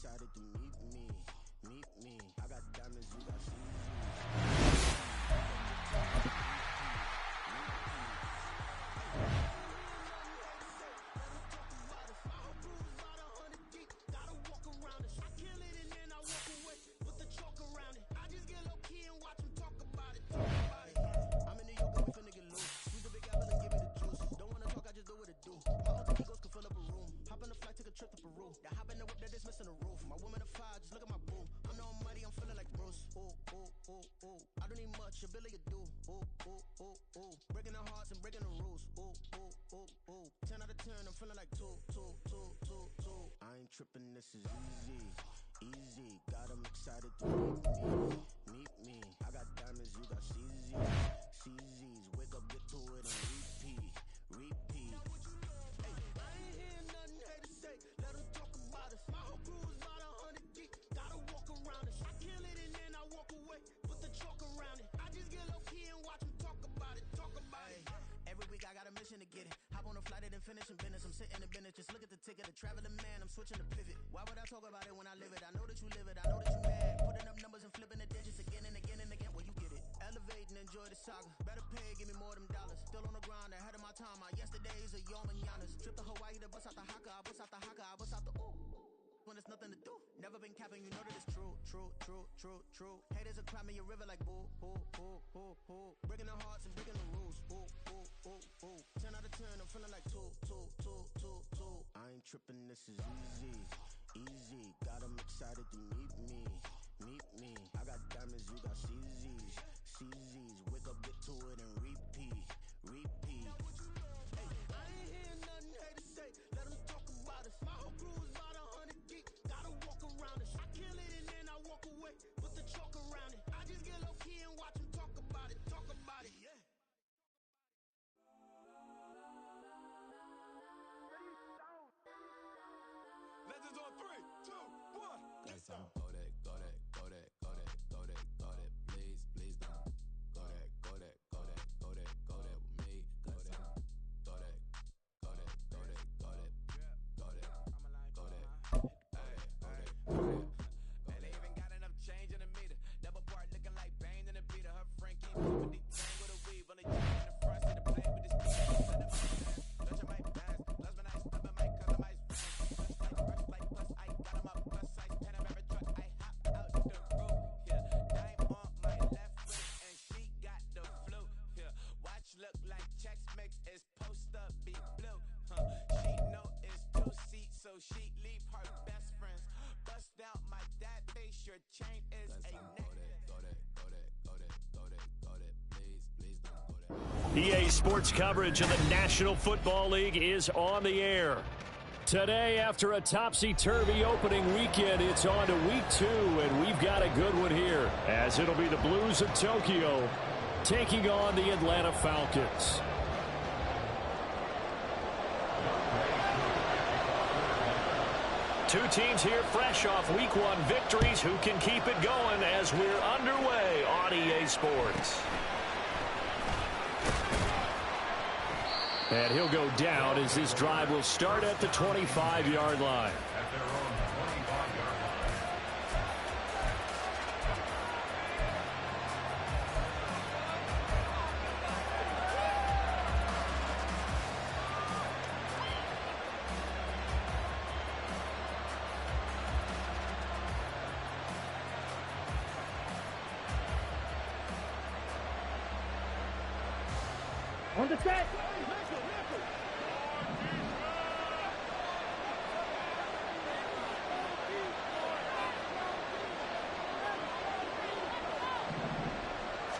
excited to meet me. I got diamonds, you got CZ. I don't need much, ability to do. Breaking the hearts and breaking the rules. 10 out of 10, I'm feeling like 2. I ain't tripping, this is easy. Got 'em excited to meet me. I got diamonds, you got CZs. Wake up, get to it, and repeat. Hey, I ain't hearing nothing hate to say. Let 'em talk about us. My whole crew is about 100 deep. Gotta walk around us. I kill it and then I walk away. Put the chalk around it. I just get low key and watch 'em talk about it. Every week I got a mission to get it. Hop on a flight and then finish in business. I'm sitting in business, just look at the ticket. A traveling man, I'm switching to pivot. Why would I talk about it when I live it? I know that you live it, I know that you mad. Putting up numbers and flipping the digits again and again and again. Well, you get it. Elevate and enjoy the saga. Better pay, give me more of them dollars. Still on the grind, ahead of my time. My yesterdays are your mananas. Trip to Hawaii to bust out the haka. I bust out the haka. I bust out the ooh. When there's nothing to do. Never been capping, you know that it's true. Haters are climbing your river like boo. Breaking the hearts and breaking the rules. 10 out of 10, I'm feeling like 2. I ain't tripping, this is easy. Got 'em excited to meet me. I got diamonds, you got CZs. Wake up, get to it, and repeat. Hey, I ain't hearing nothing hate to say. Let 'em talk about us. My whole crew is about 100 deep. Gotta walk around us. I kill it and then I walk away. Put the chalk around it. I just get low key and watch 'em talk about it. Yeah. Legends on 3, 2, 1. Let's go that. Please don't. Go that. With me. Go that. And they even got enough change in the meter. Double part looking like Bane in the beater. Her friend keep moving the thing with a weave. On the jack in the front, see the play with this beat. Touch my bass. Last my night, stubbing my cousin, my brush like bus. I got him up, bus size, pen of every truck. I hop out the roof. Yeah, dime on my left wrist, and she got the flu. Yeah, watch look like Chex Mix is post up, be blue. She know it's 2 seats, so she leave her best friends. Bust out my dad face, your chain is a neck. Please don't. Go that. EA Sports coverage of the National Football League is on the air. Today, after a topsy-turvy opening weekend, it's on to week 2, and we've got a good one here, as it'll be the Blues of Tokyo taking on the Atlanta Falcons. Two teams here fresh off week 1 victories. Who can keep it going as we're underway on EA Sports? And he'll go down as this drive will start at the 25-yard line. At their own 25-yard line. On the set.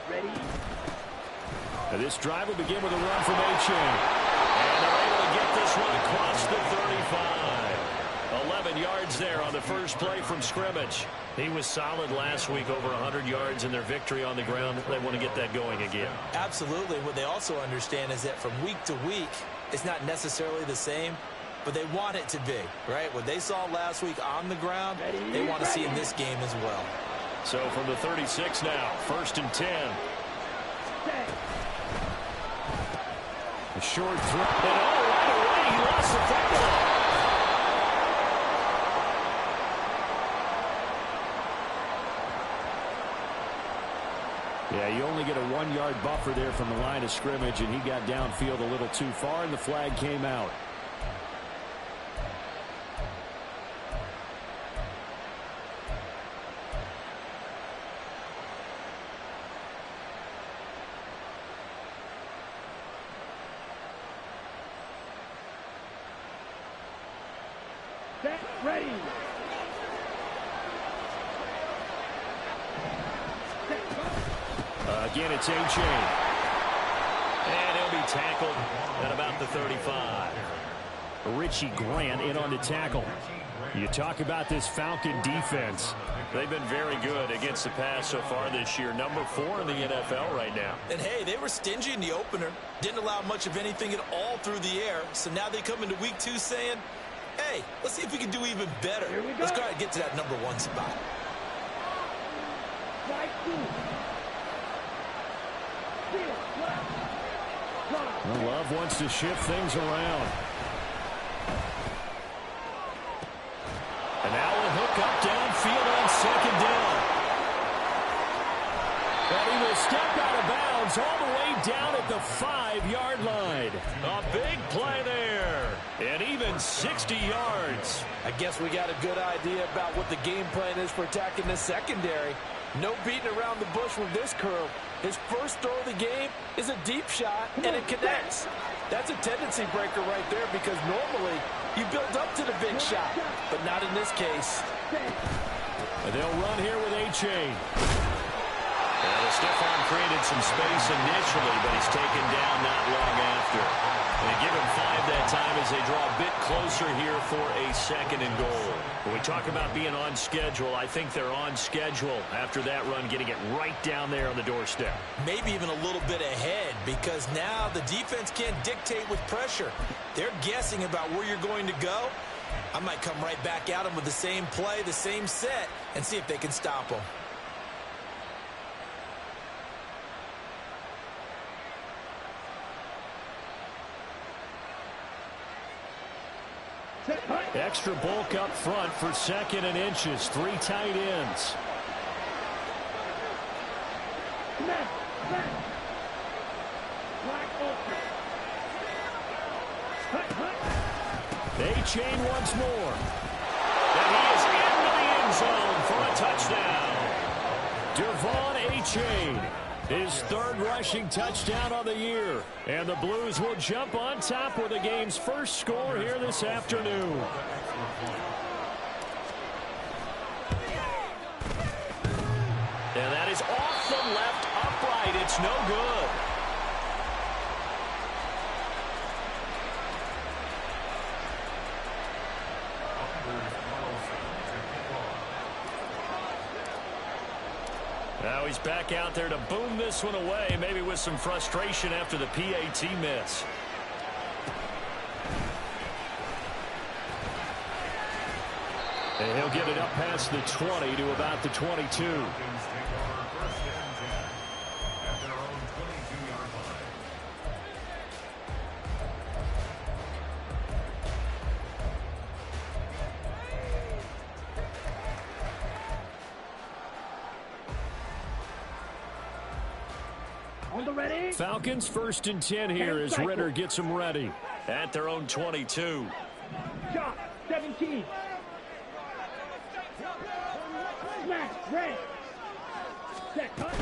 Ready. And this drive will begin with a run from A-Chain. And they're able to get this one across the 35. 11 yards there on the first play from scrimmage. He was solid last week, over 100 yards in their victory on the ground. They want to get that going again. Absolutely. What they also understand is that from week to week, it's not necessarily the same, but they want it to be, right? What they saw last week on the ground, they want to see in this game as well. So from the 36 now, 1st and 10. A short throw. And right away, he lost the football. Yeah, you only get a 1-yard buffer there from the line of scrimmage, and he got downfield a little too far, and the flag came out. Set, ready. Again, it's A-Chain. And he'll be tackled at about the 35. Richie Grant in on the tackle. You talk about this Falcon defense. They've been very good against the pass so far this year. Number 4 in the NFL right now. And, hey, they were stingy in the opener. Didn't allow much of anything at all through the air. So now they come into week 2 saying, hey, let's see if we can do even better. Let's try to get to that number 1 spot. Well, Love wants to shift things around. And now a hook up downfield on 2nd down. And he will step out of bounds all the way down at the 5-yard line. A big play there. And even 60 yards. I guess we got a good idea about what the game plan is for attacking the secondary. No beating around the bush with this curl. His first throw of the game is a deep shot, and it connects. That's a tendency breaker right there because normally you build up to the big shot, but not in this case. And they'll run here with A-Chain. Well, the stiff arm created some space initially, but he's taken down not long after. And they give him 5 that time as they draw a bit closer here for a 2nd and goal. When we talk about being on schedule, I think they're on schedule after that run, getting it right down there on the doorstep. Maybe even a little bit ahead because now the defense can't dictate with pressure. They're guessing about where you're going to go. I might come right back at them with the same play, the same set, and see if they can stop them. Extra bulk up front for 2nd and inches. 3 tight ends. A-Chain once more. And he is into the end zone for a touchdown. Devon A-Chain. His 3rd rushing touchdown on the year. And the Blues will jump on top with the game's first score here this afternoon. And that is off the left upright. It's no good. Now he's back out there to boom this one away, maybe with some frustration after the PAT miss. And he'll get it up past the 20 to about the 22. Falcons 1st and 10 here as Ritter gets them ready at their own 22. Shot, 17. Smash, red. Set, cut.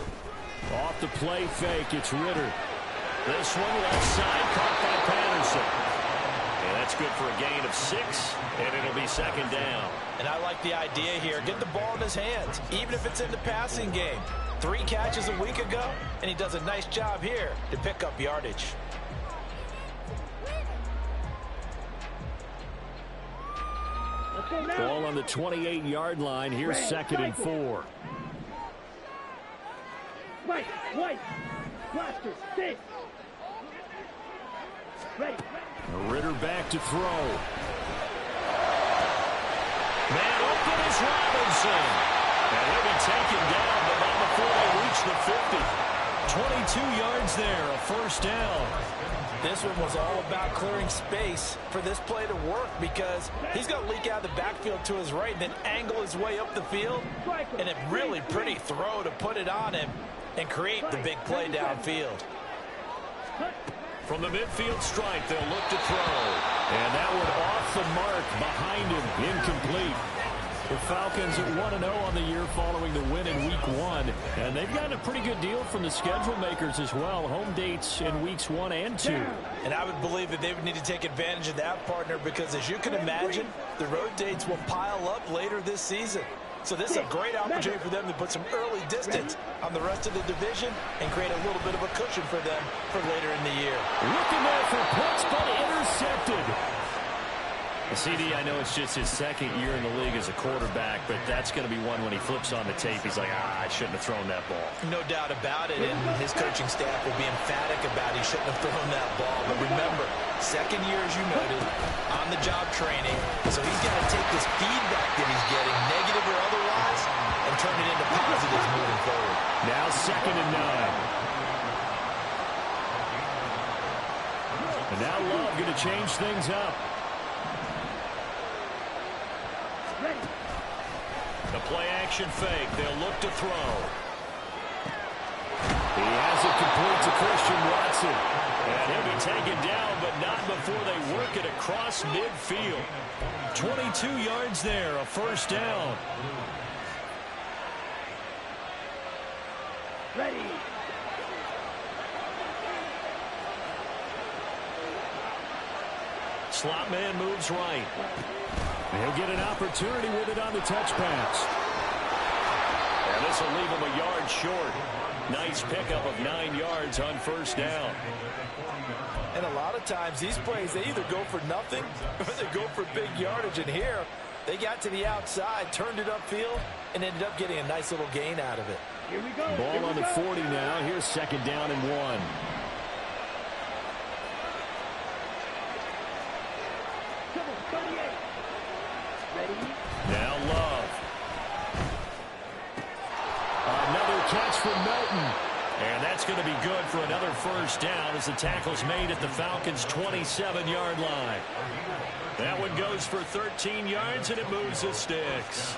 Off the play fake, it's Ritter. This one left side, caught by Patterson. And that's good for a gain of 6, and it'll be 2nd down. And I like the idea here. Get the ball in his hands, even if it's in the passing game. 3 catches a week ago, and he does a nice job here to pick up yardage. Ball on the 28-yard line. Here's 2nd and 4. White, blaster, stick. Ready. Ritter back to throw. Man open is Robinson. And he'll be taken down, but not before they reach the 50. 22 yards there, a 1st down. This one was all about clearing space for this play to work because he's going to leak out of the backfield to his right and then angle his way up the field. And a really pretty throw to put it on him. and create the big play downfield. From the midfield stripe, they'll look to throw. And that one off the mark behind him, incomplete. The Falcons at 1-0 on the year following the win in Week 1. And they've gotten a pretty good deal from the schedule makers as well. Home dates in Weeks 1 and 2. And I would believe that they would need to take advantage of that, partner, because as you can imagine, the road dates will pile up later this season. So this is a great opportunity for them to put some early distance on the rest of the division and create a little bit of a cushion for them for later in the year. Looking there for points, but intercepted. CD, I know it's just his second year in the league as a quarterback, but that's going to be one when he flips on the tape. He's like, I shouldn't have thrown that ball. No doubt about it, and his coaching staff will be emphatic about he shouldn't have thrown that ball. But remember, second year, as you noted, on-the-job training, so he's got to take this feedback that he's getting, negative or otherwise, and turn it into positives moving forward. Now 2nd and 9. And now Love going to change things up. The play-action fake. They'll look to throw. He has it complete to Christian Watson. And he'll be taken down, but not before they work it across midfield. 22 yards there, a first down. Ready. Slot man moves right. He'll get an opportunity with it on the touch pass. And this will leave him a yard short. Nice pickup of 9 yards on first down. And a lot of times these plays, they either go for nothing or they go for big yardage. And here, they got to the outside, turned it upfield, and ended up getting a nice little gain out of it. Here we go. Ball on the 40 now. Here's 2nd down and 1. Now Love. Another catch from Melton. And that's going to be good for another first down as the tackle's made at the Falcons' 27-yard line. That one goes for 13 yards, and it moves the sticks.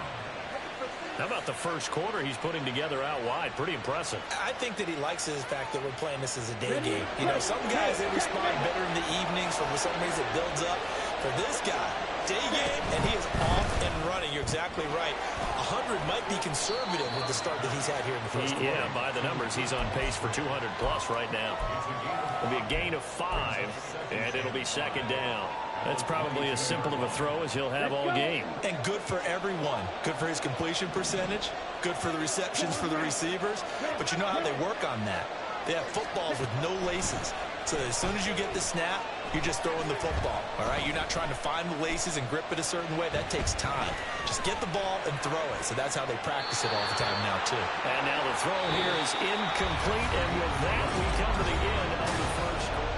How about the first quarter he's putting together out wide? Pretty impressive. I think that he likes the fact that we're playing this as a day game. You know, some guys, they respond better in the evenings. For some reason, it builds up. For this guy, day game, and he is off and running. You're exactly right. 100 might be conservative with the start that he's had here in the first quarter. Yeah, by the numbers, he's on pace for 200-plus right now. It'll be a gain of 5, and it'll be 2nd down. That's probably as simple of a throw as he'll have all game. And good for everyone. Good for his completion percentage. Good for the receptions for the receivers. But you know how they work on that. They have footballs with no laces. So as soon as you get the snap, you're just throwing the football. All right? You're not trying to find the laces and grip it a certain way. That takes time. Just get the ball and throw it. So that's how they practice it all the time now, too. And now the throw here is incomplete. And with that, we come to the end of the first quarter.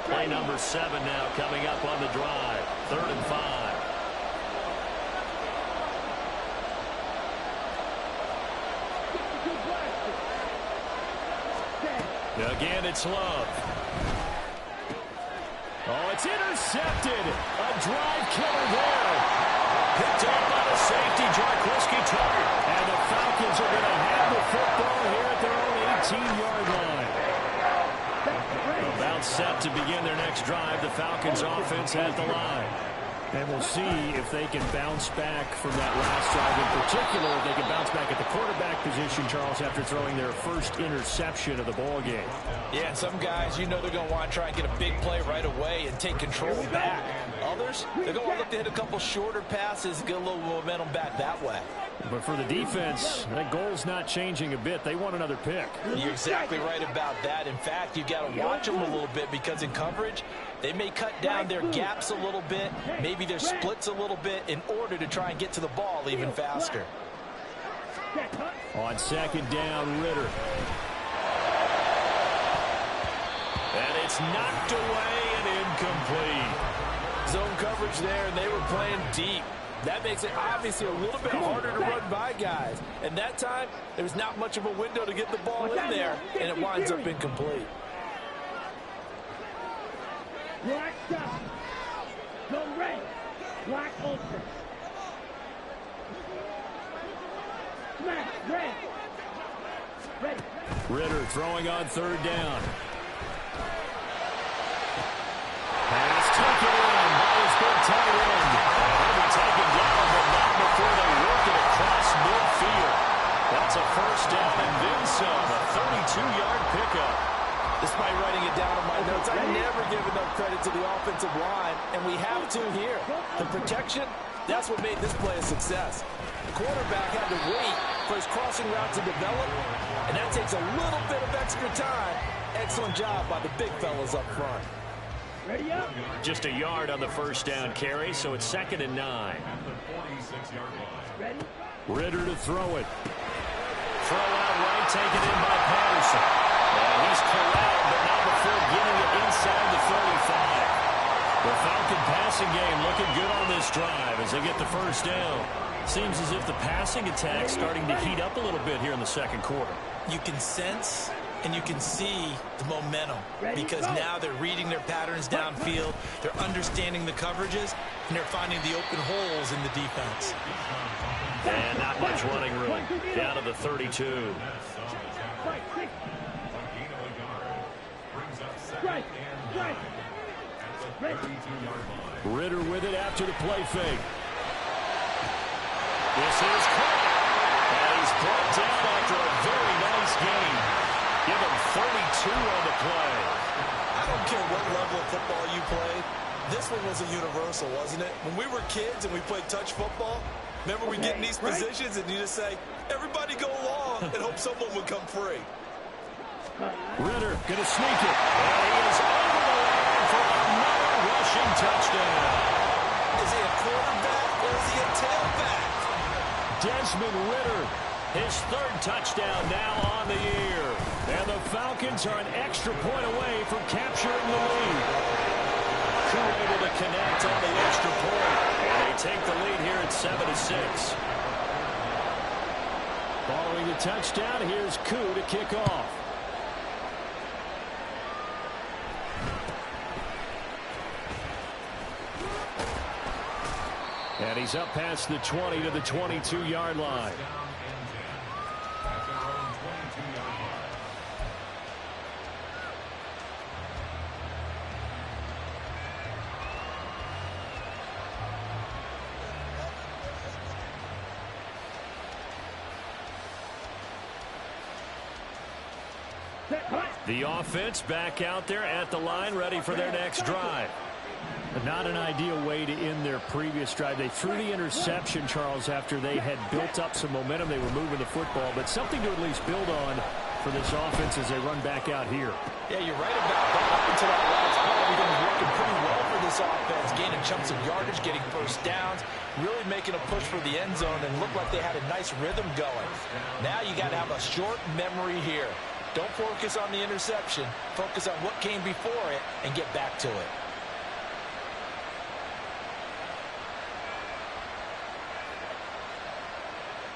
Play number 7 now coming up on the drive. 3rd and 5. Again, it's Love. Oh, it's intercepted. A drive killer there. Picked up by the safety, Jarquiski Tucker. And the Falcons are going to have the football here at their own 18-yard line. About set to begin their next drive. The Falcons offense at the line. And we'll see if they can bounce back from that last drive in particular. If they can bounce back at the quarterback position, Charles, after throwing their first interception of the ball game. Yeah, and some guys, you know they're going to want to try and get a big play right away and take control back. Others, they're going to look to hit a couple shorter passes, get a little momentum back that way. But for the defense, that goal's not changing a bit. They want another pick. You're exactly right about that. In fact, you've got to watch them a little bit because in coverage, they may cut down their gaps a little bit, maybe their splits a little bit in order to try and get to the ball even faster. On 2nd down, Ritter. And it's knocked away and incomplete. Zone coverage there, and they were playing deep. That makes it obviously a little bit harder to run by guys. And that time, there was not much of a window to get the ball in there, and it winds up incomplete. Black stop. Go red. Black ultra. Smash red. Ready. Ritter throwing on third down. Pass taken in by his big tight end. He'll be taken down, but not before they work it across midfield. That's a first down and then some. A 32-yard pickup. Despite writing it down in my notes, I never give enough credit to the offensive line, and we have to here. The protection, that's what made this play a success. The quarterback had to wait for his crossing route to develop, and that takes a little bit of extra time. Excellent job by the big fellas up front. Ready up. Just a yard on the first down carry, so it's 2nd and 9. Ready. Ritter to throw it. Throw out right, taken in by Patterson. And he's corralled, but not before getting it inside the 35. The Falcon passing game looking good on this drive as they get the first down. Seems as if the passing attack's starting to heat up a little bit here in the second quarter. You can sense and you can see the momentum because now they're reading their patterns downfield, they're understanding the coverages, and they're finding the open holes in the defense. And not much running room. Down to the 32. Ritter with it after the play fake. This is caught. And he's brought down after a very nice game. Give him 32 on the play. I don't care what level of football you played. This one was a universal, wasn't it? When we were kids and we played touch football, remember we get in these positions and you just say, everybody go along and hope someone would come free. Ritter going to sneak it. And he is over the line for another rushing touchdown. Is he a quarterback or is he a tailback? Desmond Ritter, his 3rd touchdown now on the year. And the Falcons are an extra point away from capturing the lead. Koo able to connect on the extra point. And they take the lead here at 7-6. Following the touchdown, here's Koo to kick off. And he's up past the 20 to the 22-yard line. The offense back out there at the line, ready for their next drive. Not an ideal way to end their previous drive. They threw the interception, Charles, after they had built up some momentum. They were moving the football, but something to at least build on for this offense as they run back out here. Yeah, you're right about that. Up until that last play, everything was working pretty well for this offense, gaining chunks of yardage, getting first downs, really making a push for the end zone, and looked like they had a nice rhythm going. Now you got to have a short memory here. Don't focus on the interception. Focus on what came before it and get back to it.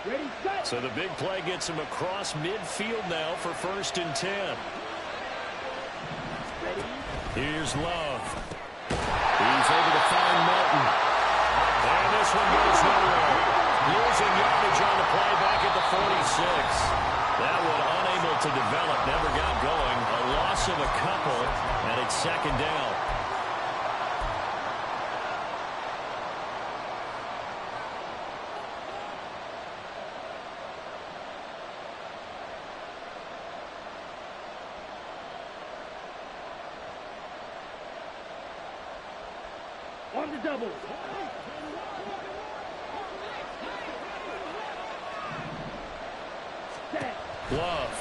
Ready, set. So the big play gets him across midfield now for 1st and 10. Ready. Here's Love. He's able to find Melton. And this one goes nowhere. Losing yardage on the play back at the 46. That one unable to develop, never got going. A loss of a couple, and it's 2nd down. On the double. Set. Love.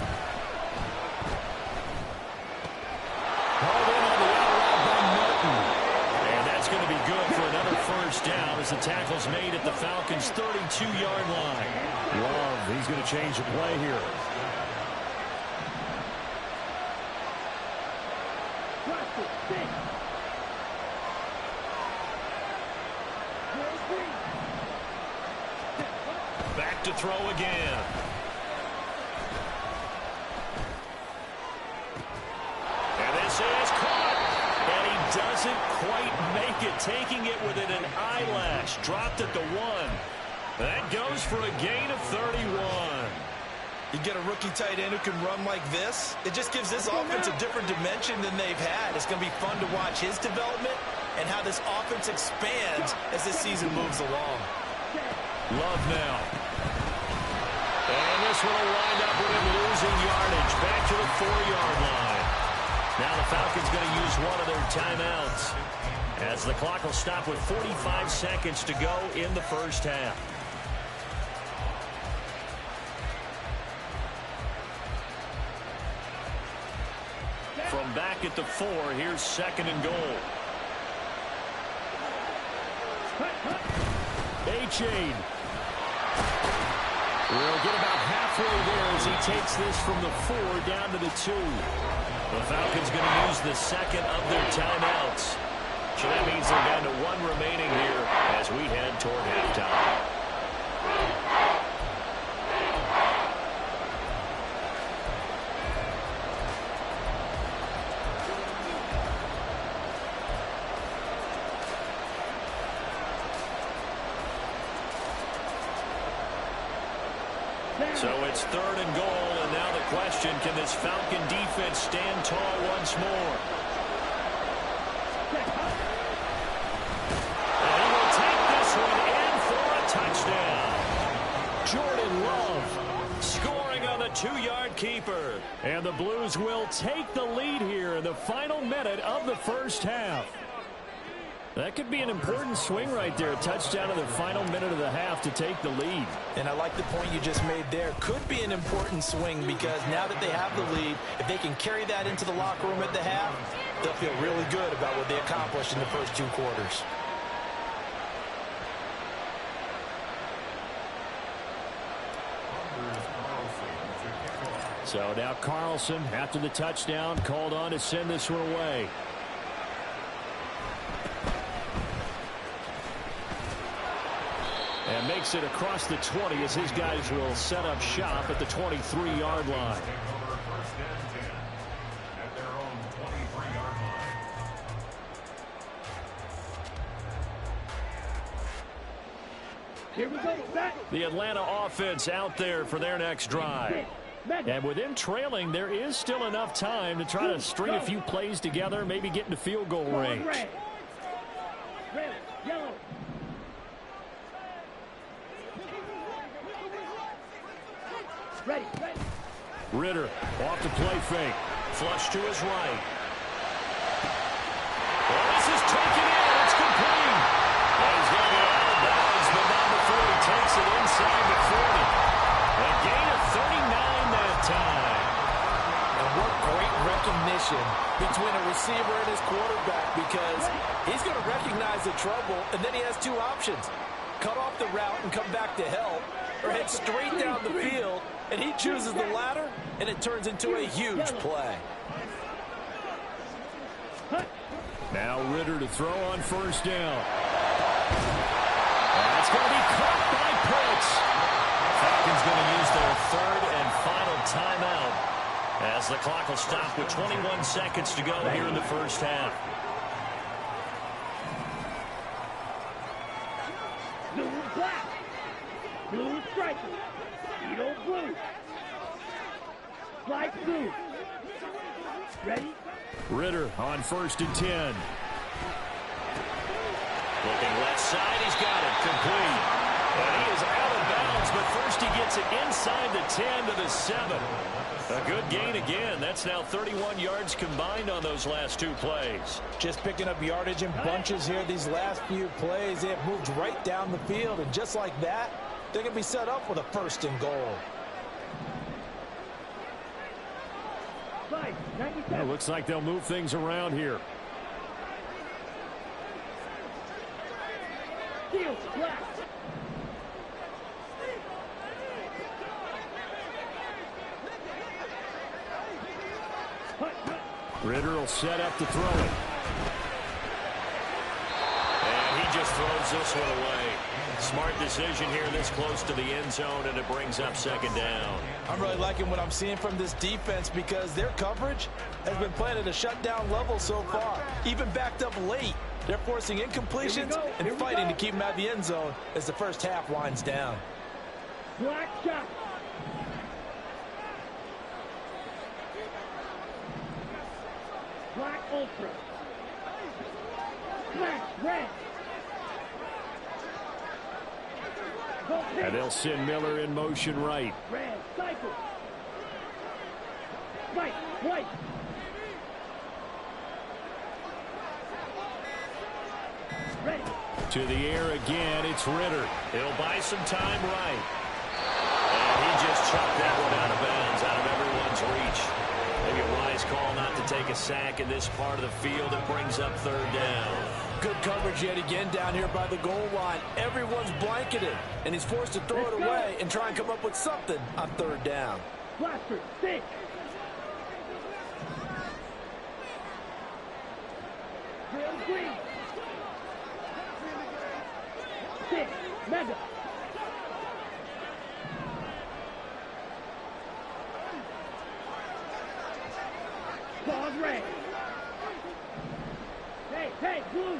Hauled in on the out route by Melton. And that's going to be good for another first down as the tackle's made at the Falcons' 32-yard line. Love, he's going to change the play here. Blaster, six. 4-3. back to throw again. And this is caught. And he doesn't quite make it, taking it within an eyelash. Dropped at the 1. That goes for a gain of 31. You get a rookie tight end who can run like this, it just gives this offense a different dimension than they've had. It's going to be fun to watch his development and how this offense expands as this season moves along. Love now. And this one will wind up with him losing yardage back to the 4-yard line. Now the Falcons going to use one of their timeouts as the clock will stop with 45 seconds to go in the first half. From back at the 4, here's 2nd and goal. A-Chain will get about halfway there as he takes this from the 4 down to the 2. The Falcons going to use the 2nd of their timeouts. So that means they're down to 1 remaining here as we head toward halftime. So it's 3rd and goal, and now the question, can this Falcon defense stand tall once more? And he will take this one in for a touchdown. Jordan Love scoring on the 2-yard keeper. And the Blues will take the lead here in the final minute of the first half. That could be an important swing right there. A touchdown in the final minute of the half to take the lead. And I like the point you just made there. Could be an important swing because now that they have the lead, if they can carry that into the locker room at the half, they'll feel really good about what they accomplished in the first 2 quarters. So now Carlson, after the touchdown, called on to send this one away. And makes it across the 20 as his guys will set up shop at the 23-yard line. Here we go. Back. The Atlanta offense out there for their next drive. And with them trailing, there is still enough time to try to string a few plays together, maybe get into field goal range. Red, yellow. Ready. Ritter off the play fake. Flush to his right. Well, this is taken in. It's complete. And he's going to be out of bounds, but not before he takes it inside the 40. A gain of 39 that time. And what great recognition between a receiver and his quarterback, because he's going to recognize the trouble, and then he has 2 options. Cut off the route and come back to help, or head straight down the field, and he chooses the latter, and it turns into a huge play. Now Ritter to throw on first down. That's going to be caught by Pitts. Falcons going to use their 3rd and final timeout as the clock will stop with 21 seconds to go here in the first half. Blue and black. Blue and striking. Edo blue. Slide blue. Ready? Ritter on 1st and 10. Looking left side, he's got it. Complete. And he is out of bounds, but first he gets it inside the 10 to the 7. A good gain again. That's now 31 yards combined on those last 2 plays. Just picking up yardage in bunches here. These last few plays, they have moved right down the field, and just like that, they're going to be set up with a 1st and goal. Well, looks like they'll move things around here. Ritter will set up to throw it. And he just throws this one away. Smart decision here this close to the end zone, and it brings up second down. I'm really liking what I'm seeing from this defense because their coverage has been playing at a shutdown level so far. Even backed up late, they're forcing incompletions and fighting to keep them out of the end zone as the first half winds down. Black shot. Black ultra. Black red. And they'll send Miller in motion right. Red cycle. White, white. Ready. To the air again, it's Ritter. He'll buy some time right. And he just chucked that one out of bounds, out of everyone's reach. Maybe a wise call not to take a sack in this part of the field. It brings up third down. Good coverage yet again down here by the goal line. Everyone's blanketed, and he's forced to throw it away and try and come up with something on third down. Blaster, stick. Real green. Stick, mega. Claws red. Hey, blue.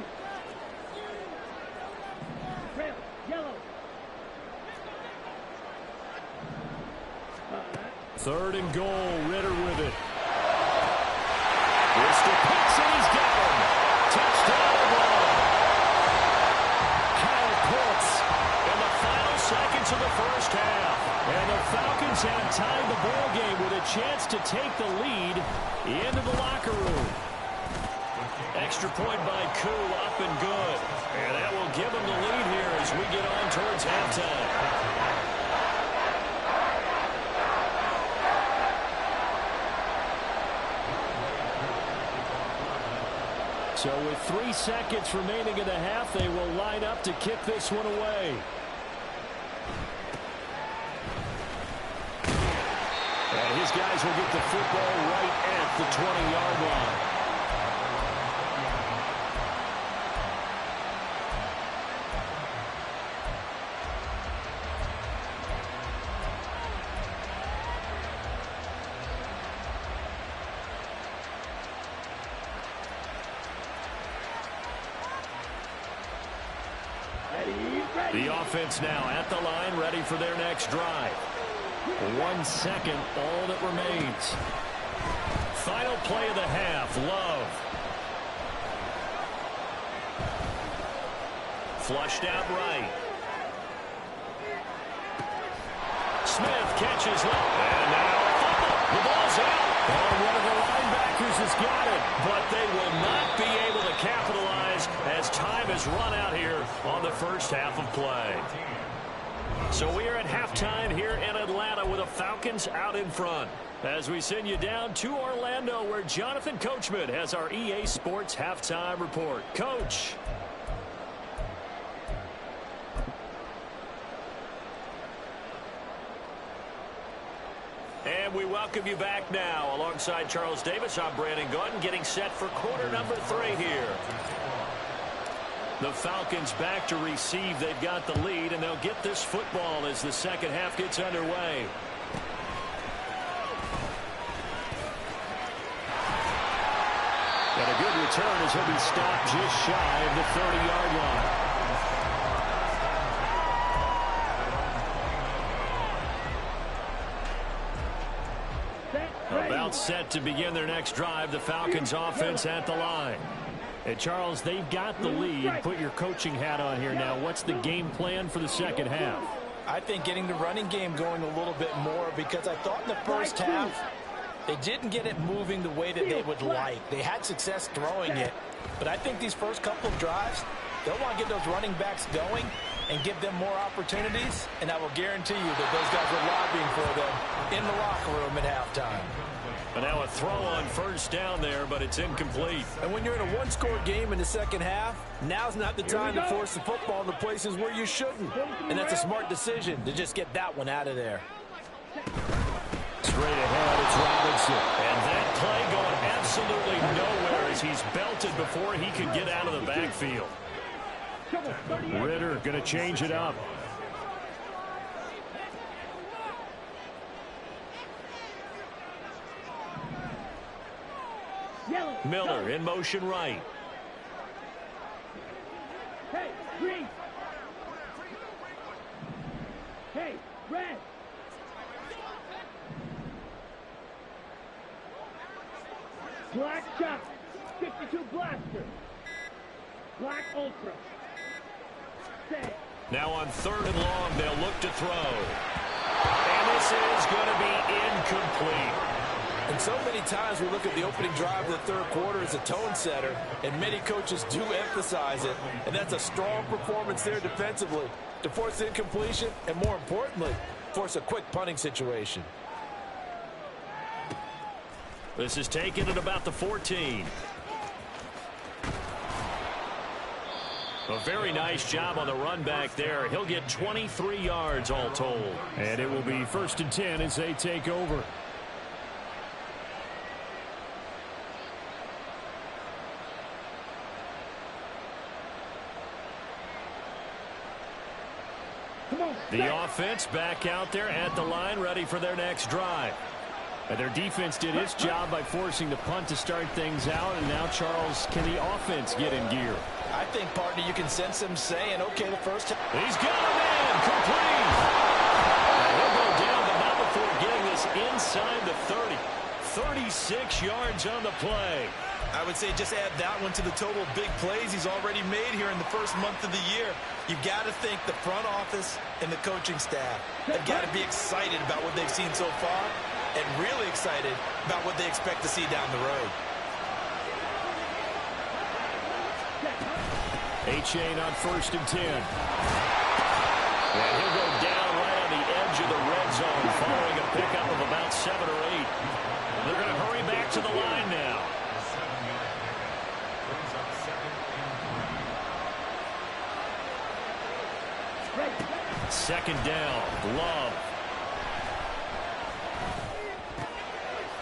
Red, yellow. Third and goal, Ritter with it. Mr. Pitts, and he's got him. Touchdown ball. Kyle Pitts in the final seconds of the first half. And the Falcons have tied the ball game with a chance to take the lead into the locker room. Extra point by Koo, up and good. And that will give them the lead here as we get on towards halftime. So with 3 seconds remaining in the half, they will line up to kick this one away. And his guys will get the football right at the 20-yard line. The offense now at the line, ready for their next drive. 1 second, all that remains. Final play of the half, Love. Flushed out right. Smith catches Love. And now a fumble. The ball's out. And one of the linebackers has got it. But they will not be able to capitalize as time has run out here on the first half of play. So we are at halftime here in Atlanta with the Falcons out in front. As we send you down to Orlando where Jonathan Coachman has our EA Sports halftime report. Coach. And we welcome you back now. Alongside Charles Davis, I'm Brandon Gunn, getting set for quarter number 3 here. The Falcons back to receive. They've got the lead, and they'll get this football as the second half gets underway. And a good return as he'll be stopped just shy of the 30-yard line. About set to begin their next drive, the Falcons offense at the line. And Charles, they've got the lead. Put your coaching hat on here now. What's the game plan for the second half? I think getting the running game going a little bit more because I thought in the first half they didn't get it moving the way that they would like. They had success throwing it. But I think these first couple of drives, they'll want to get those running backs going and give them more opportunities. And I will guarantee you that those guys are lobbying for them in the locker room at halftime. And now a throw on first down there, but it's incomplete. And when you're in a one-score game in the second half, now's not the time to force the football into places where you shouldn't. And that's a smart decision to just get that one out of there. Straight ahead, it's Robinson. And that play going absolutely nowhere as he's belted before he could get out of the backfield. Ritter going to change it up. Miller in motion right. Hey, green. Hey, red. Black shot. 52 blaster. Black ultra. Set. Now on 3rd and long, they'll look to throw. And this is going to be incomplete. And so many times we look at the opening drive of the third quarter as a tone setter, and many coaches do emphasize it. And that's a strong performance there defensively to force incompletion and, more importantly, force a quick punting situation. This is taken at about the 14. A very nice job on the run back there. He'll get 23 yards all told. And it will be 1st and 10 as they take over. The offense back out there at the line, ready for their next drive. And their defense did its job by forcing the punt to start things out. And now, Charles, can the offense get in gear? I think, partner, you can sense him saying, okay, the first time. He's got a man, complete. He'll go down, but not before getting this inside the 30. 36 yards on the play. I would say just add that one to the total of big plays he's already made here in the first month of the year. You've got to think the front office and the coaching staff have got to be excited about what they've seen so far and really excited about what they expect to see down the road. A-Chain on 1st and 10. And he'll go down right on the edge of the red zone following a pickup of about 7 or 8. They're going to hurry back to the line now. Second down, Love.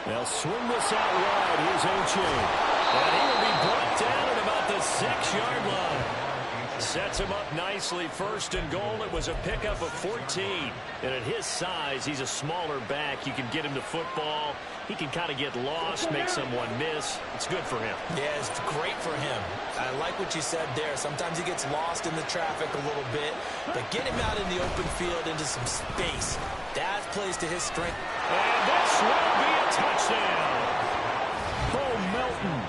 They'll swing this out wide. Here's A-Chain. And he will be brought down at about the 6-yard line. Sets him up nicely. 1st and goal. It was a pickup of 14. And at his size, he's a smaller back. You can get him to football. He can kind of get lost, make someone miss. It's good for him. Yeah, it's great for him. I like what you said there. Sometimes he gets lost in the traffic a little bit. But get him out in the open field into some space. That plays to his strength. And this will be a touchdown. Bo Melton,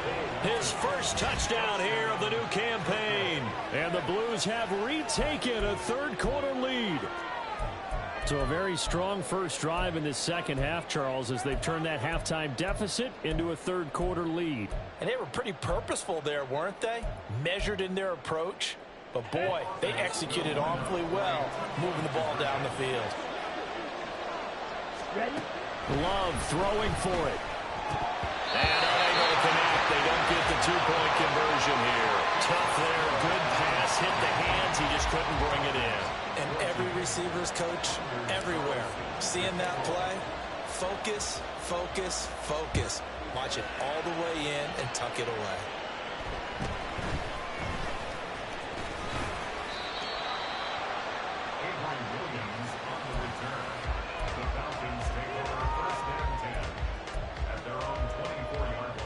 his first touchdown here of the new campaign. And the Blues have retaken a third-quarter lead. So a very strong first drive in this second half, Charles, as they've turned that halftime deficit into a third-quarter lead. And they were pretty purposeful there, weren't they? Measured in their approach. But, boy, they executed awfully well, moving the ball down the field. Ready? Love throwing for it. And unable to connect. They don't get the two-point conversion here. Tough there. Good pass. Hit the hands. He just couldn't bring it in. And every receiver's coach everywhere. Seeing that play, focus, focus, focus. Watch it all the way in and tuck it away. Williams on the return. The Falcons take over 1st and 10 at their own 24-yard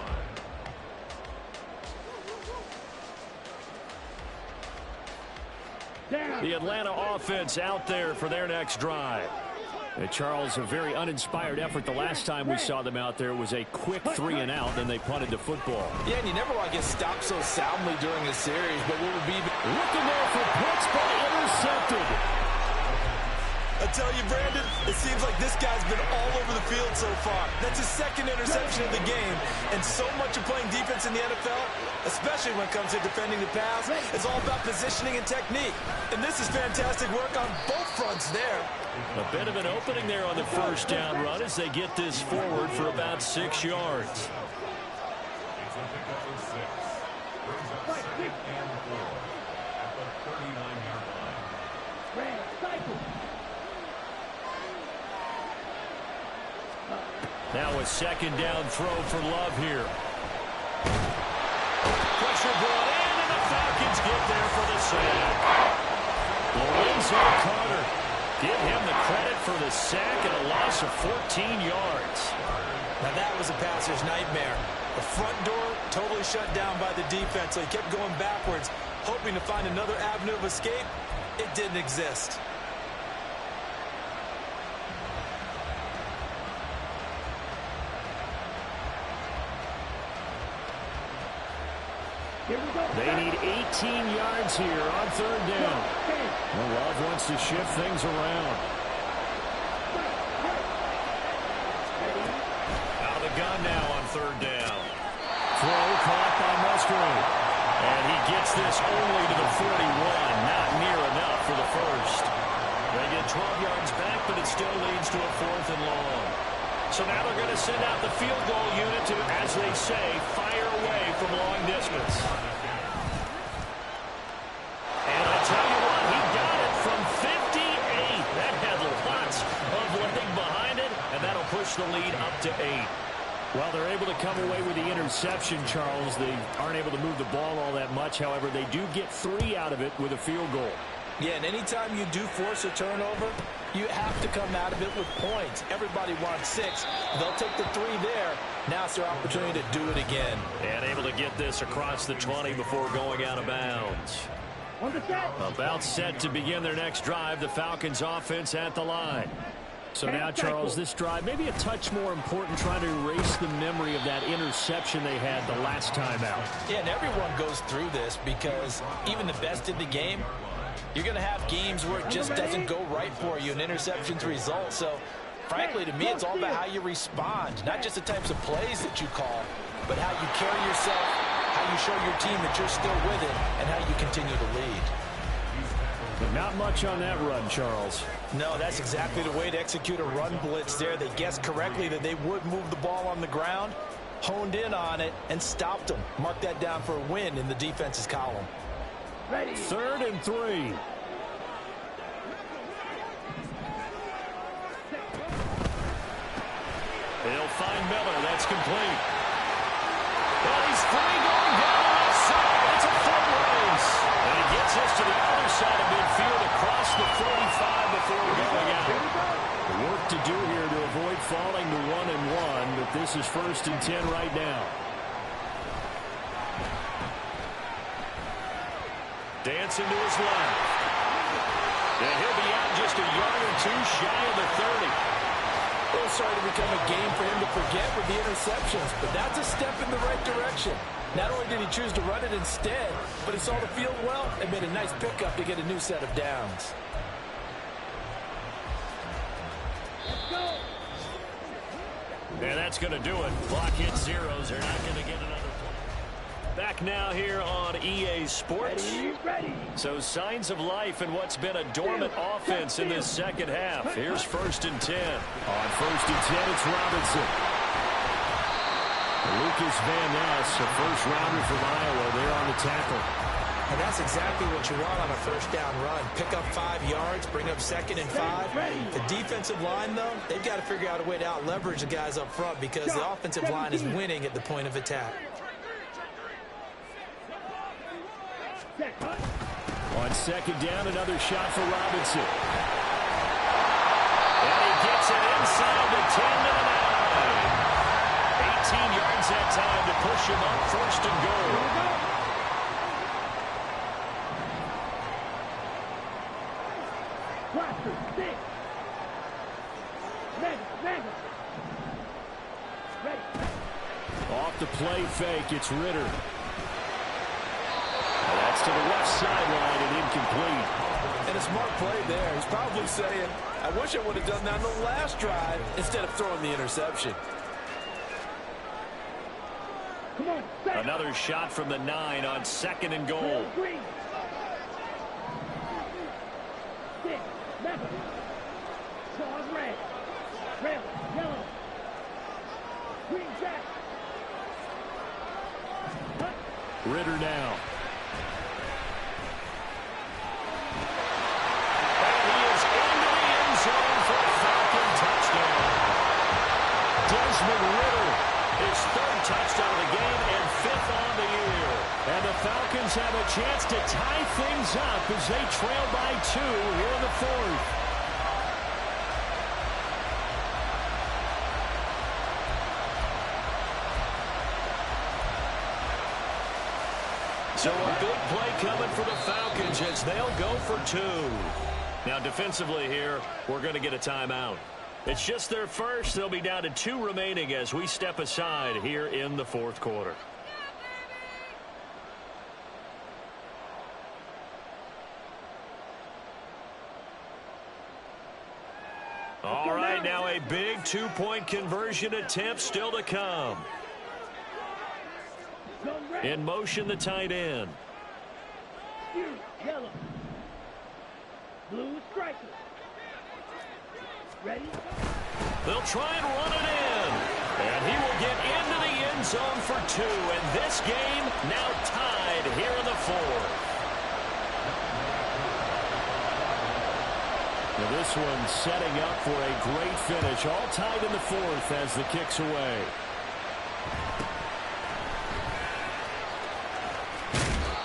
line. The Atlanta offense out there for their next drive. And Charles, a very uninspired effort. The last time we saw them out there was a quick 3-and-out, then they punted the football. Yeah, and you never want to get stopped so soundly during a series, but what would be looking there for Pitts, but intercepted. I tell you, Brandon, it seems like this guy's been all over the field so far. That's his second interception of the game. And so much of playing defense in the NFL, especially when it comes to defending the pass, is all about positioning and technique. And this is fantastic work on both fronts there. A bit of an opening there on the first down run as they get this forward for about 6 yards. It's a pickup of 6. Brings up 2nd and 4 at the 39-yard line. Red, cycle. Now a second down throw for Love here. Pressure brought in, and the Falcons get there for the sack. is O'Connor. Give him the credit for the sack and a loss of 14 yards. Now that was a passer's nightmare. The front door totally shut down by the defense, so he kept going backwards, hoping to find another avenue of escape. It didn't exist. They need 18 yards here on third down. Well, Love wants to shift things around. Out of the gun now on third down. Throw caught by Musgrave. And he gets this only to the 41. Not near enough for the first. They get 12 yards back, but it still leads to a 4th and long. So now they're going to send out the field goal unit to, as they say, fire away from long distance. And I tell you what, he got it from 58. That had lots of leg behind it, and that'll push the lead up to 8. Well, they're able to come away with the interception, Charles. They aren't able to move the ball all that much. However, they do get 3 out of it with a field goal. Yeah, and anytime you do force a turnover, you have to come out of it with points. Everybody wants 6. They'll take the 3 there. Now it's their opportunity to do it again. And able to get this across the 20 before going out of bounds. About set to begin their next drive. The Falcons offense at the line. So now, Charles, this drive maybe a touch more important, trying to erase the memory of that interception they had the last time out. Yeah, and everyone goes through this because even the best in the game, you're going to have games where it just doesn't go right for you, and interceptions result. So, frankly, to me, it's all about how you respond, not just the types of plays that you call, but how you carry yourself, how you show your team that you're still with it, and how you continue to lead. But not much on that run, Charles. No, that's exactly the way to execute a run blitz there. They guessed correctly that they would move the ball on the ground, honed in on it, and stopped them. Mark that down for a win in the defense's column. Ready. 3rd and 3. They'll find Miller. That's complete. Well, he's free going down the left side. It's a foot race. And he gets us to the other side of midfield across the 45 before going out. The work to do here to avoid falling to 1-1, but this is 1st and 10 right now. Dancing to his left. And he'll be out just a yard or 2 shy of the 30. A little sorry to become a game for him to forget with the interceptions, but that's a step in the right direction. Not only did he choose to run it instead, but he saw the field well and made a nice pickup to get a new set of downs. Let's go. And that's going to do it. Clock hits 0s. They're not going to get another point. Back now here on EA Sports. Ready. So signs of life in what's been a dormant offense in this second half. Here's 1st and 10. On 1st and 10, it's Robinson. Lucas Van Ness, a first-rounder from Iowa, there on the tackle. And that's exactly what you want on a first down run. Pick up 5 yards, bring up 2nd and 5. The defensive line, though, they've got to figure out a way to out-leverage the guys up front because the offensive line is winning at the point of attack. On 2nd down, another shot for Robinson. And he gets it inside the 10 to the 9. 18 yards that time to push him up 1st and goal. Off the play fake, it's Ritter. That's to the left sideline and incomplete. And a smart play there. He's probably saying, I wish I would have done that on the last drive instead of throwing the interception. Come on, another shot from the 9 on 2nd and goal. Green. 6, 11. Shaw's red. Red, yellow. Green jack. Ritter now. Desmond Ritter, his 3rd touchdown of the game and 5th on the year. And the Falcons have a chance to tie things up as they trail by 2 here in the fourth. So a big play coming for the Falcons as they'll go for 2. Now defensively here, we're going to get a timeout. It's just their first. They'll be down to 2 remaining as we step aside here in the fourth quarter. All right, now a big 2-point conversion attempt still to come. In motion, the tight end. Yellow. Blue striker. Ready? They'll try and run it in. And he will get into the end zone for 2. And this game now tied here in the fourth. Now this one setting up for a great finish. All tied in the fourth as the kick's away.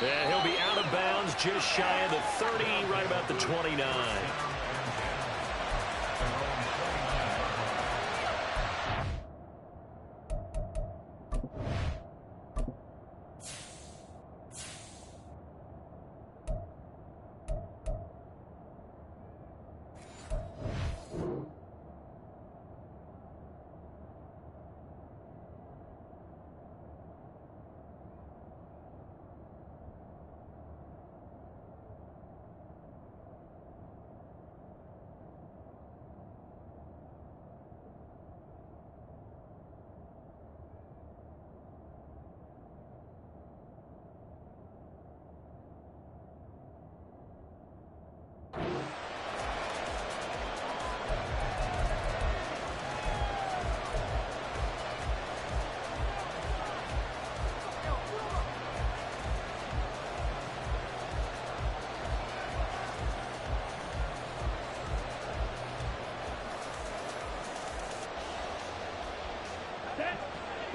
And he'll be out of bounds just shy of the 30, right about the 29.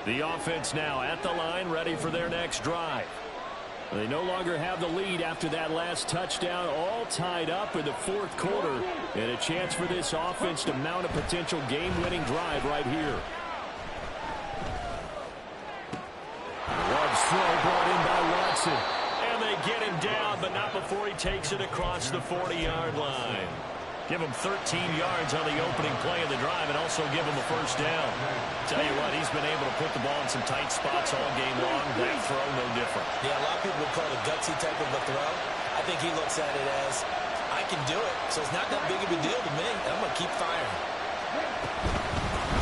The offense now at the line, ready for their next drive. They no longer have the lead after that last touchdown, all tied up in the fourth quarter, and a chance for this offense to mount a potential game-winning drive right here. Love's throw brought in by Watson. And they get him down, but not before he takes it across the 40-yard line. Give him 13 yards on the opening play of the drive and also give him a first down. Tell you what, he's been able to put the ball in some tight spots all game long. That throw, no different. Yeah, a lot of people would call it a gutsy type of a throw. I think he looks at it as, I can do it, so it's not that big of a deal to me, and I'm going to keep firing.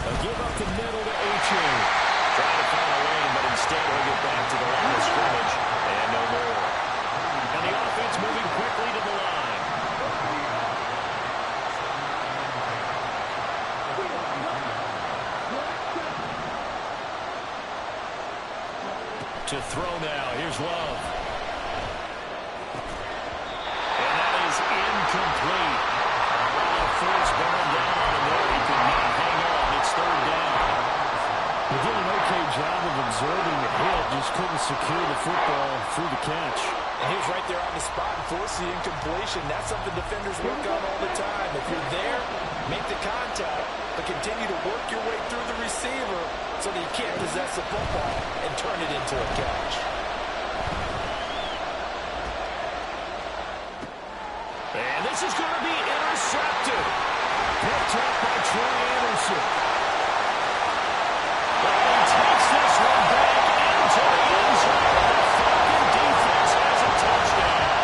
A give up the middle to A-Chain. Trying to find a lane, but instead he'll get back to the line of scrimmage, and no more. And the offense moving quickly to the line. To throw now. Here's Love. And that is incomplete. Ford's going down on him there. He could not hang on. It's third down. He did an okay job of absorbing the hit. Just couldn't secure the football through the catch. And he was right there on the spot and forced the incompletion. That's something defenders work on all the time. If you're there, make the contact, but continue to work your way through the receiver so that you can't possess the football and turn it into a catch. And this is going to be intercepted. Picked up by Troy Anderson. And he takes this one back into the end zone. The Falcon defense has a touchdown.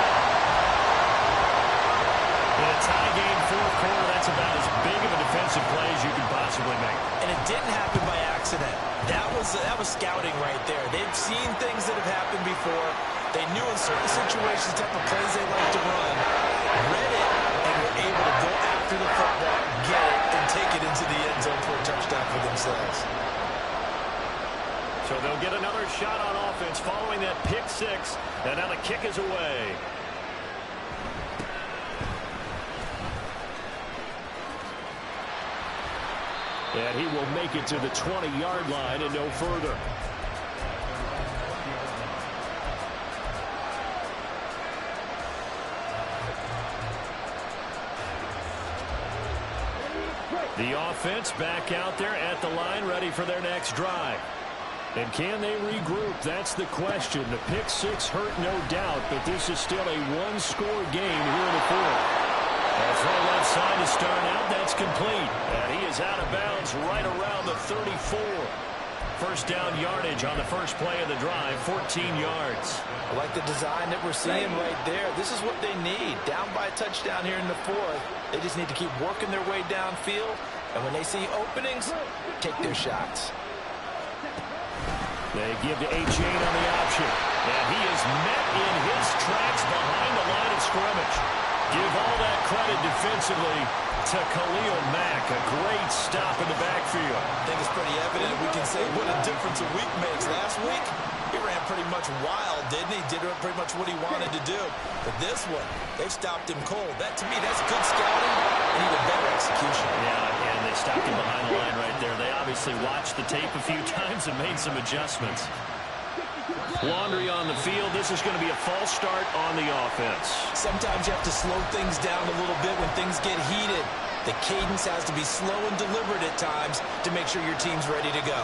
In a tie game fourth quarter, that's about as big of a defensive play as you can possibly make. And it didn't happen by accident. That was scouting right there. They've seen things that have happened before. They knew in certain situations the type of plays they like to run, read it, and were able to go after the football, get it, and take it into the end zone for a touchdown for themselves. So they'll get another shot on offense following that pick six, and now the kick is away. And he will make it to the 20-yard line and no further. The offense back out there at the line, ready for their next drive. And can they regroup? That's the question. The pick six hurt, no doubt, but this is still a one-score game here in the fourth. A throw left side to start out. That's complete. And he is out of bounds right around the 34. First down yardage on the first play of the drive, 14 yards. I like the design that we're seeing right there. This is what they need. Down by a touchdown here in the fourth. They just need to keep working their way downfield. And when they see openings, take their shots. They give to A-Chain on the option. And he is met in his tracks behind the line of scrimmage. Give all that credit defensively to Khalil Mack. A great stop in the backfield. I think it's pretty evident. We can say what a difference a week makes. Last week, he ran pretty much wild, didn't he? Did pretty much what he wanted to do. But this one, they've stopped him cold. That, to me, that's good scouting and even better execution. Yeah, and they stopped him behind the line right there. They obviously watched the tape a few times and made some adjustments. Laundry on the field. This is going to be a false start on the offense. Sometimes you have to slow things down a little bit when things get heated. The cadence has to be slow and deliberate at times to make sure your team's ready to go.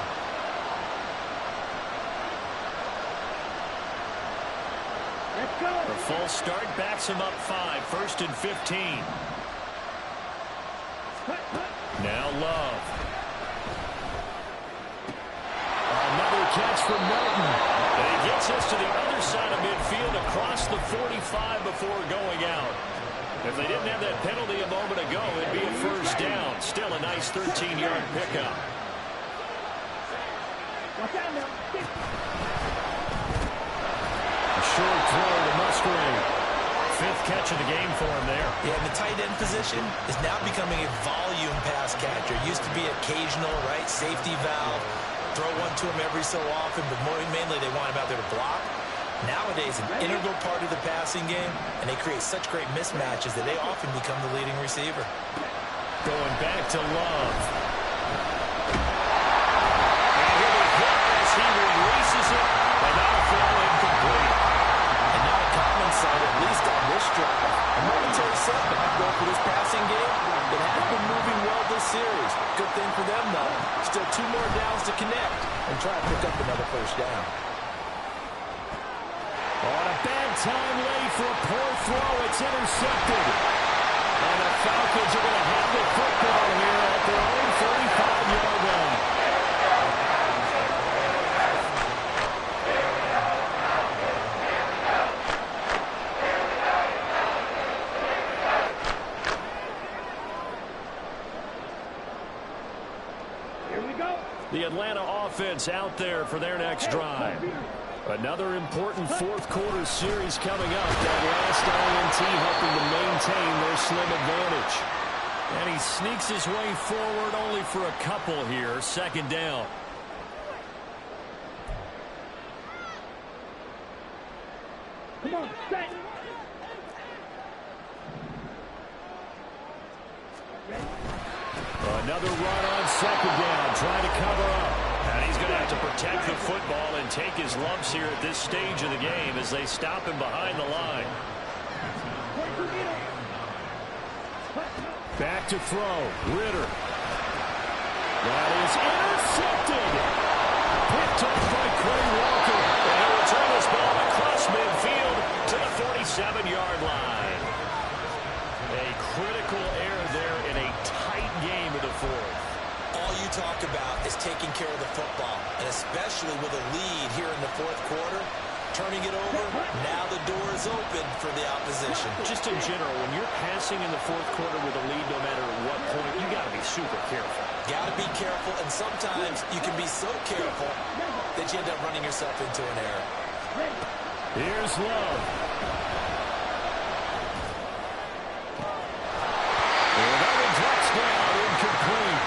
Let's go. The false start backs him up 5. First and 15. Now Love. Another catch from Melton. And he gets us to the other side of midfield across the 45 before going out. If they didn't have that penalty a moment ago, it'd be a first down. Still a nice 13-yard pickup. Watch out now. A short throw to Musgrave. 5th catch of the game for him there. Yeah, and the tight end position is now becoming a volume pass catcher. It used to be occasional, right? Safety valve. Throw one to him every so often, but mainly they want him out there to block. Nowadays, an integral part of the passing game, and they create such great mismatches that they often become the leading receiver. Going back to Love. And here we go as he releases it, and that'll fall incomplete. And not a common sight, at least on this drive. A momentary setback, though, for this passing game. It has been moving well this series. Good thing for them, though. Still 2 more downs to connect and try to pick up another first down. On a bad time late for a poor throw. It's intercepted. And the Falcons are going to have the football here at their own 35-yard line. The Atlanta offense out there for their next drive. Another important fourth-quarter series coming up. That last INT helping to maintain their slim advantage. And he sneaks his way forward only for a couple here. Second down. Come on, set. Another run on second down, trying to cover up. And he's going to have to protect the football and take his lumps here at this stage of the game as they stop him behind the line. Back to throw. Ritter. That is intercepted. Picked up by Quay Walker. And he'll return this ball across midfield to the 47-yard line. A critical error there in a tight game of the fourth. All you talk about is taking care of the football, and especially with a lead here in the fourth quarter, turning it over, now the door is open for the opposition. Just in general, when you're passing in the fourth quarter with a lead, no matter at what point, you got to be super careful. Got to be careful, and sometimes you can be so careful that you end up running yourself into an error. Here's Love. Another touchdown, incomplete.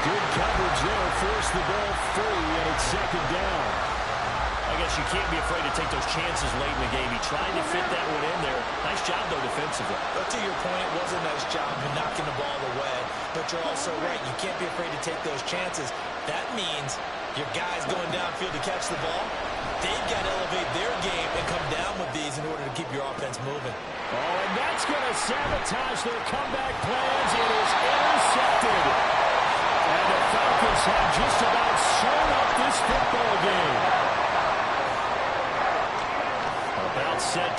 Good coverage there, forced the ball free, and it's second down. I guess you can't be afraid to take those chances late in the game. He tried to fit that one in there. Nice job, though, defensively. But to your point, it was a nice job of knocking the ball away. But you're also right. You can't be afraid to take those chances. That means your guys going downfield to catch the ball, they've got to elevate their game and come down with these in order to keep your offense moving. Oh, and that's going to sabotage their comeback plans. It is intercepted.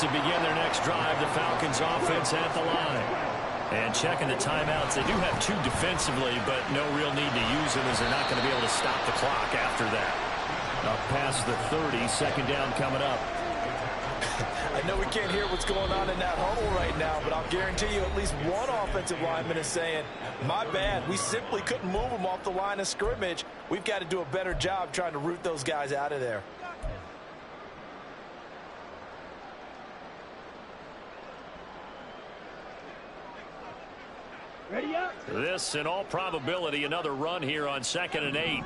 to begin their next drive. The Falcons offense at the line. And checking the timeouts, they do have 2 defensively, but no real need to use them as they're not going to be able to stop the clock after that. Up past the 30, second down coming up. I know we can't hear what's going on in that huddle right now, but I'll guarantee you at least one offensive lineman is saying, my bad, we simply couldn't move them off the line of scrimmage. We've got to do a better job trying to root those guys out of there. Ready up. This, in all probability, another run here on 2nd and 8.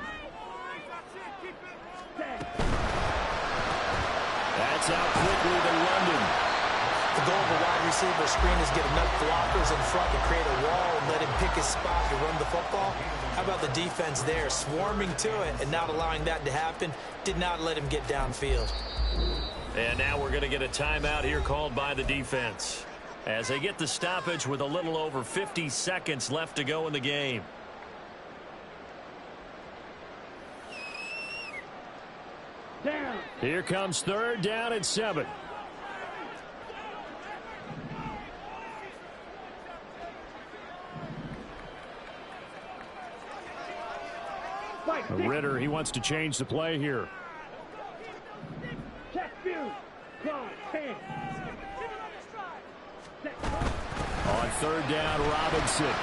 That's out quickly to London. The goal of a wide receiver screen is get enough blockers in front to create a wall and let him pick his spot to run the football. How about the defense there, swarming to it and not allowing that to happen? Did not let him get downfield. And now we're going to get a timeout here called by the defense as they get the stoppage with a little over 50 seconds left to go in the game. Down. Here comes 3rd down and 7. Ritter, he wants to change the play here. Check view. Cross. 10. On 3rd down, Robinson.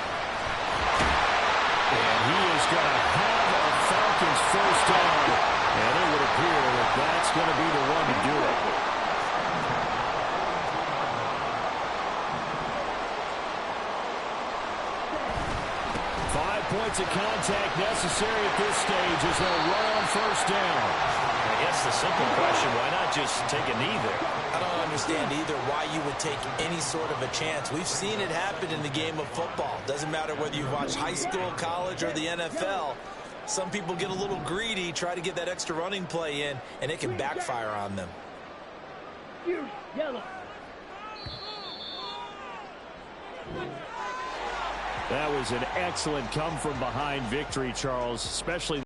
And he is going to have a Falcons first down. And it would appear that that's going to be the one to do it. Points of contact necessary at this stage as they'll run on 1st down. I guess the simple question, why not just take a knee there? I don't understand either why you would take any sort of a chance. We've seen it happen in the game of football. Doesn't matter whether you watch high school, college, or the NFL. Some people get a little greedy, try to get that extra running play in, and it can backfire on them. Yellow. That was an excellent come-from-behind victory, Charles, especially